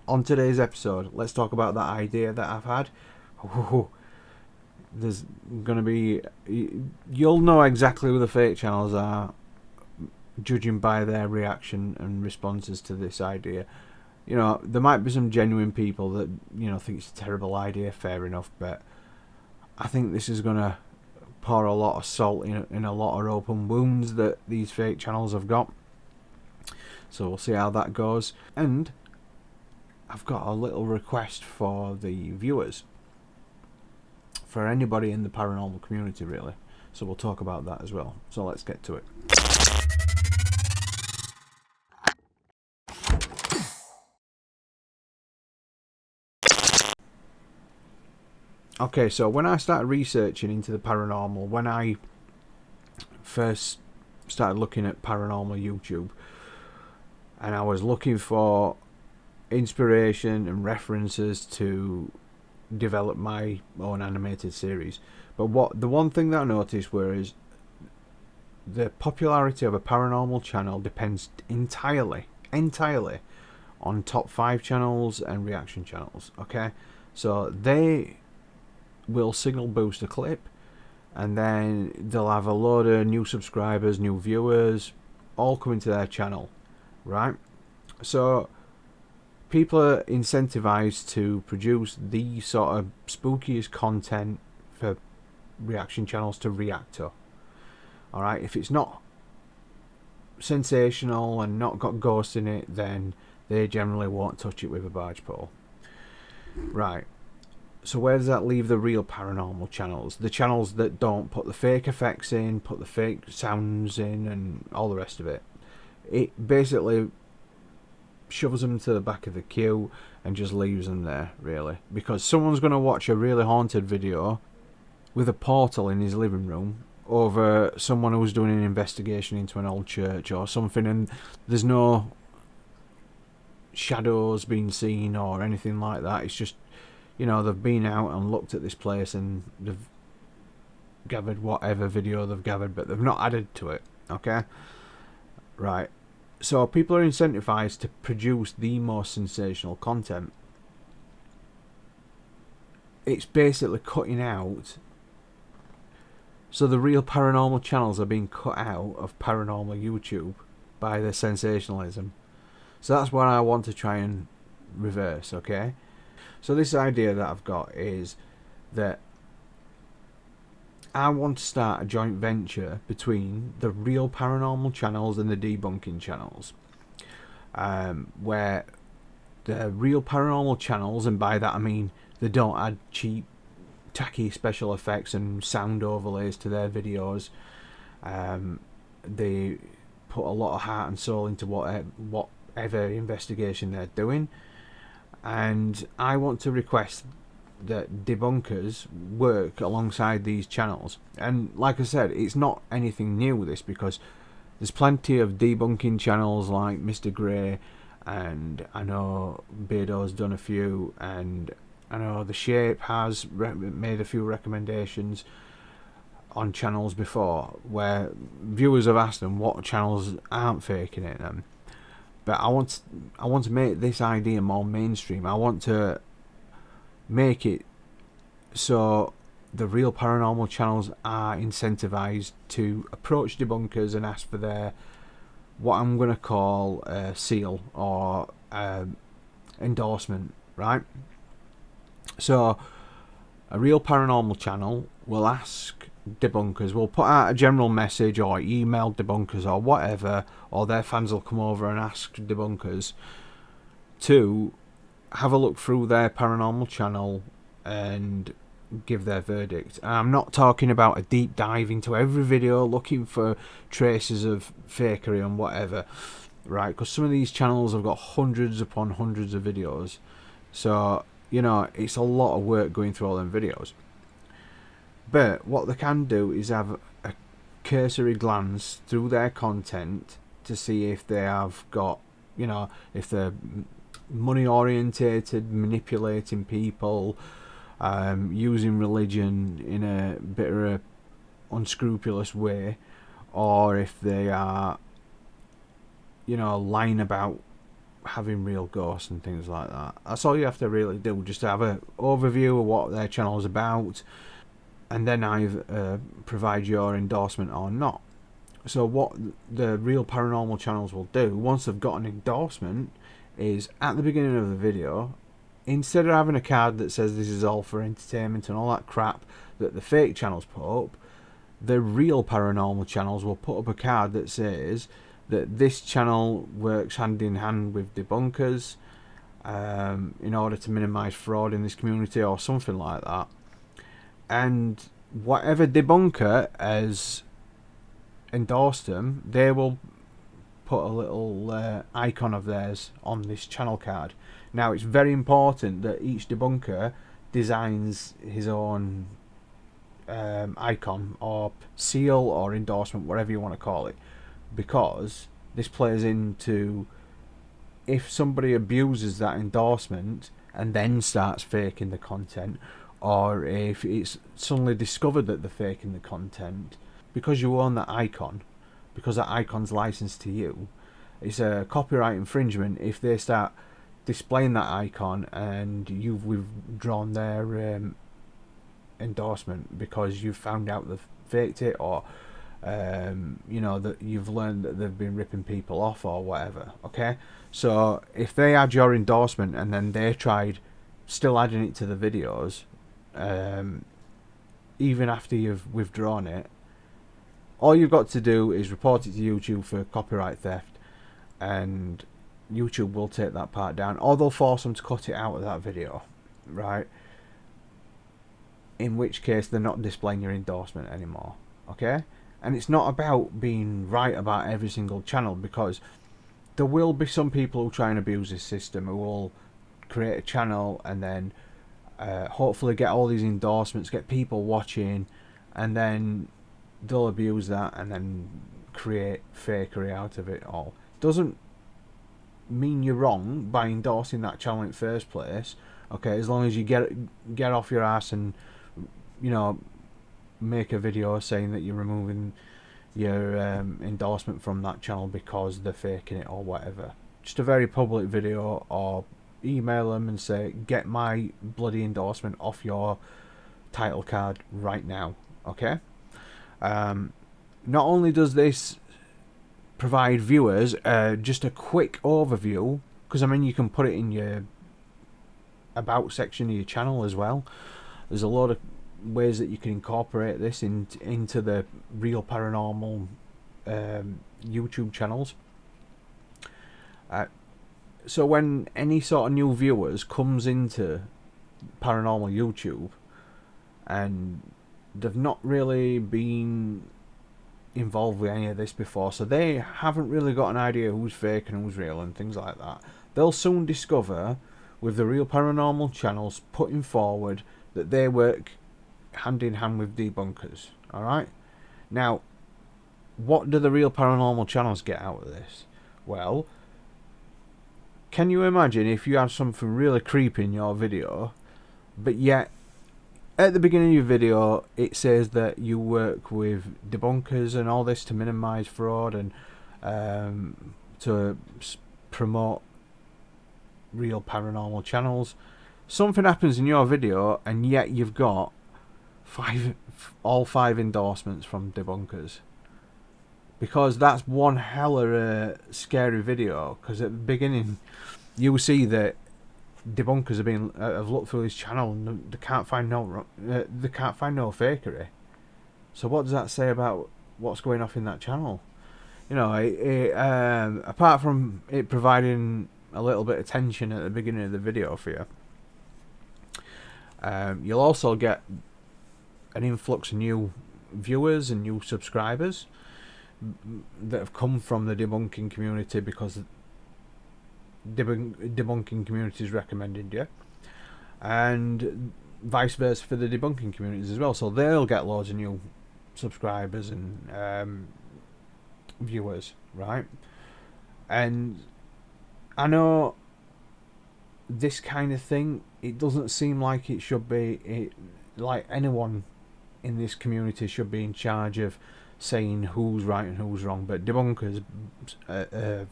on today's episode, let's talk about that idea that I've had. Ooh, there's going to be... You'll know exactly who the fake channels are, judging by their reaction and responses to this idea. You know, there might be some genuine people that, you know, think it's a terrible idea, fair enough, but I think this is going to pour a lot of salt in a lot of open wounds that these fake channels have got. So we'll see how that goes. And I've got a little request for the viewers, for anybody in the paranormal community really. So we'll talk about that as well. So let's get to it. Okay, so when I started researching into the paranormal, when I first started looking at Paranormal YouTube, and I was looking for inspiration and references to develop my own animated series, but the one thing that I noticed is the popularity of a paranormal channel depends entirely on top 5 channels and reaction channels. Okay, so they will signal boost a clip, and then they'll have a load of new subscribers, new viewers, all coming to their channel, right? So people are incentivized to produce the sort of spookiest content for reaction channels to react to. Alright, if it's not sensational and not got ghosts in it, then they generally won't touch it with a barge pole. Right. So where does that leave the real paranormal channels? The channels that don't put the fake effects in, put the fake sounds in, and all the rest of it. It basically shoves them to the back of the queue and just leaves them there, really. Because someone's going to watch a really haunted video with a portal in his living room over someone who's doing an investigation into an old church or something, and there's no shadows being seen or anything like that. It's just, you know, they've been out and looked at this place and they've gathered whatever video they've gathered, but they've not added to it. Okay, right. So people are incentivized to produce the most sensational content. It's basically cutting out. So the real paranormal channels are being cut out of Paranormal YouTube by the sensationalism. So that's what I want to try and reverse, okay? So this idea that I've got is that I want to start a joint venture between the real paranormal channels and the debunking channels, where the real paranormal channels, and by that I mean they don't add cheap, tacky special effects and sound overlays to their videos. They put a lot of heart and soul into whatever investigation they're doing, and I want to request that debunkers work alongside these channels. And like I said, it's not anything new with this, because there's plenty of debunking channels like Mr. Grey, and I know Beardo's done a few, and I know The Shape has made a few recommendations on channels before where viewers have asked them what channels aren't faking it then. But I want to make this idea more mainstream. I want to make it so the real paranormal channels are incentivized to approach debunkers and ask for their, what I'm going to call a seal or endorsement, right? So a real paranormal channel will ask debunkers, will put out a general message or email debunkers or whatever, or their fans will come over and ask debunkers to have a look through their paranormal channel and give their verdict. And I'm not talking about a deep dive into every video looking for traces of fakery and whatever, right? Because some of these channels have got hundreds upon hundreds of videos, so you know it's a lot of work going through all them videos. But what they can do is have a cursory glance through their content to see if they have got, you know, if they're money orientated, manipulating people, using religion in a bit of a unscrupulous way, or if they are, you know, lying about having real ghosts and things like that. That's all you have to really do, just to have an overview of what their channel is about, and then either provide your endorsement or not. So what the real paranormal channels will do, once they've got an endorsement, is at the beginning of the video, instead of having a card that says this is all for entertainment and all that crap that the fake channels put up, the real paranormal channels will put up a card that says that this channel works hand in hand with debunkers in order to minimize fraud in this community, or something like that. And whatever debunker has endorsed them, they will put a little icon of theirs on this channel card. Now, it's very important that each debunker designs his own icon or seal or endorsement, whatever you want to call it, because this plays into if somebody abuses that endorsement and then starts faking the content, or if it's suddenly discovered that they're faking the content, because you own that icon, because that icon's licensed to you, it's a copyright infringement if they start displaying that icon and you've withdrawn their endorsement because you've found out they've faked it, or you know, that you've learned that they've been ripping people off or whatever. Okay, so if they had your endorsement and then they tried still adding it to the videos, even after you've withdrawn it, all you've got to do is report it to YouTube for copyright theft, and YouTube will take that part down, or they'll force them to cut it out of that video, right? In which case they're not displaying your endorsement anymore. Okay, and it's not about being right about every single channel, because there will be some people who try and abuse this system, who will create a channel and then hopefully get all these endorsements, get people watching, and then they'll abuse that and then create fakery out of it all. Doesn't mean you're wrong by endorsing that channel in the first place. Okay, as long as you get off your ass and, you know, make a video saying that you're removing your endorsement from that channel because they're faking it or whatever. Just a very public video, or email them and say, get my bloody endorsement off your title card right now. Okay, not only does this provide viewers just a quick overview, because I mean you can put it in your about section of your channel as well. There's a lot of ways that you can incorporate this into the real paranormal YouTube channels. So when any sort of new viewers comes into Paranormal YouTube and they've not really been involved with any of this before, so they haven't really got an idea who's fake and who's real and things like that, they'll soon discover with the real paranormal channels putting forward that they work hand in hand with debunkers. Alright, now what do the real paranormal channels get out of this? Well, can you imagine if you have something really creepy in your video, but yet at the beginning of your video it says that you work with debunkers and all this to minimize fraud and to promote real paranormal channels. Something happens in your video and yet you've got all five endorsements from debunkers, because that's one hell of a scary video. Because at the beginning you see that debunkers have looked through his channel and they can't find no fakery. So what does that say about what's going off in that channel? You know, apart from it providing a little bit of tension at the beginning of the video for you, you'll also get an influx of new viewers and new subscribers that have come from the debunking community, because debunking communities recommended you, and vice versa for the debunking communities as well. So they'll get loads of new subscribers and viewers, right? And I know this kind of thing, it doesn't seem like it should be like anyone in this community should be in charge of saying who's right and who's wrong, but debunkers have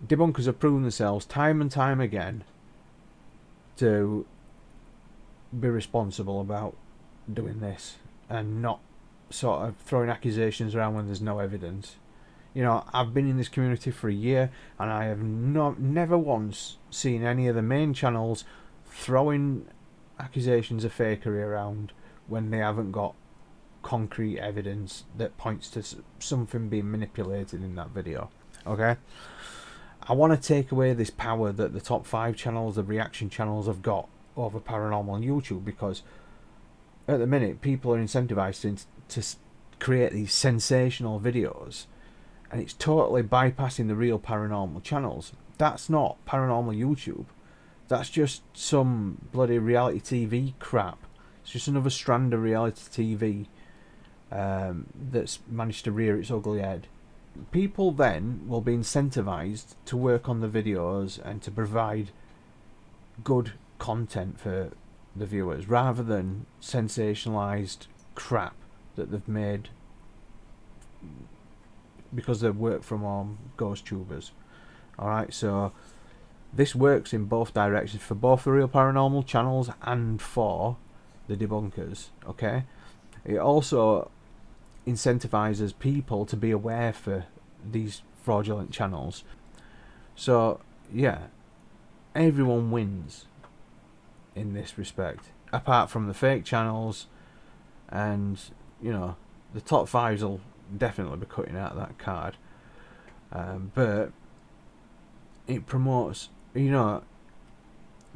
debunkers have proven themselves time and time again to be responsible about doing this and not sort of throwing accusations around when there's no evidence. You know, I've been in this community for a year and I have never once seen any of the main channels throwing accusations of fakery around when they haven't got concrete evidence that points to something being manipulated in that video. Okay? I want to take away this power that the top 5 channels, the reaction channels, have got over Paranormal YouTube, because at the minute people are incentivized to create these sensational videos, and it's totally bypassing the real paranormal channels. That's not Paranormal YouTube. That's just some bloody reality TV crap. It's just another strand of reality TV that's managed to rear its ugly head. People then will be incentivized to work on the videos and to provide good content for the viewers, rather than sensationalized crap that they've made because they work from home ghost tubers. Alright, so this works in both directions, for both the real paranormal channels and for the debunkers. Okay, it also incentivizes people to be aware for these fraudulent channels. So yeah, everyone wins in this respect, apart from the fake channels, and you know, the top 5s will definitely be cutting out of that card. But it promotes, you know,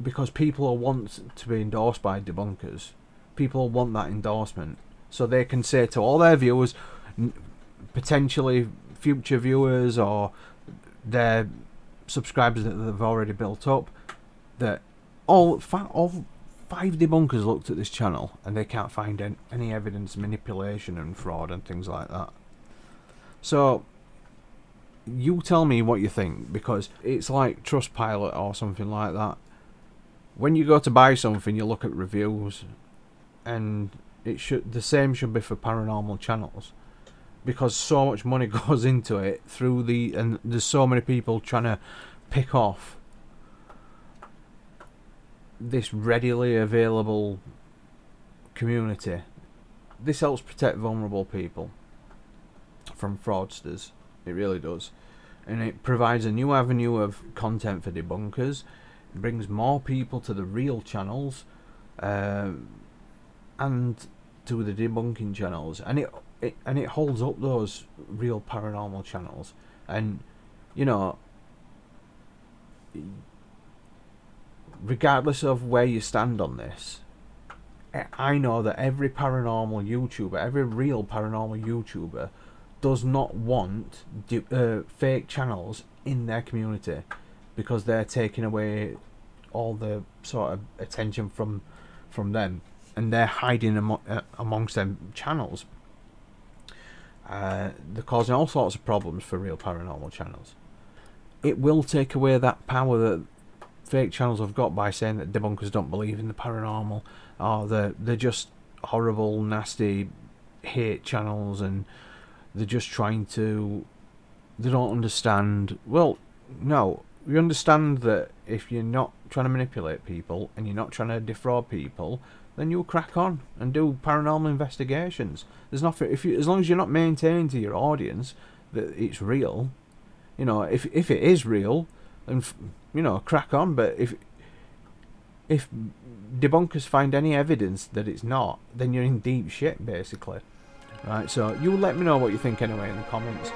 because people will want to be endorsed by debunkers. People will want that endorsement, so they can say to all their viewers, potentially future viewers or their subscribers that they've already built up, that all 5 debunkers looked at this channel and they can't find any evidence of manipulation and fraud and things like that. So you tell me what you think, because it's like Trustpilot or something like that. When you go to buy something, you look at reviews, and the same should be for paranormal channels, because so much money goes into it and there's so many people trying to pick off this readily available community. This helps protect vulnerable people from fraudsters. It really does. And it provides a new avenue of content for debunkers. It brings more people to the real channels and to the debunking channels, and it holds up those real paranormal channels. And you know, regardless of where you stand on this, I know that every paranormal YouTuber, every real paranormal YouTuber, does not want fake channels in their community, because they're taking away all the sort of attention from them, and they're hiding amongst them channels. They're causing all sorts of problems for real paranormal channels. It will take away that power that fake channels have got by saying that debunkers don't believe in the paranormal, or they're just horrible, nasty hate channels, and they're just trying to, they don't understand. Well, no, we understand that if you're not trying to manipulate people and you're not trying to defraud people, then you'll crack on and do paranormal investigations. There's nothing, as long as you're not maintaining to your audience that it's real. You know, if it is real, then you know, crack on. But if debunkers find any evidence that it's not, then you're in deep shit, basically. Right, so you let me know what you think anyway in the comments.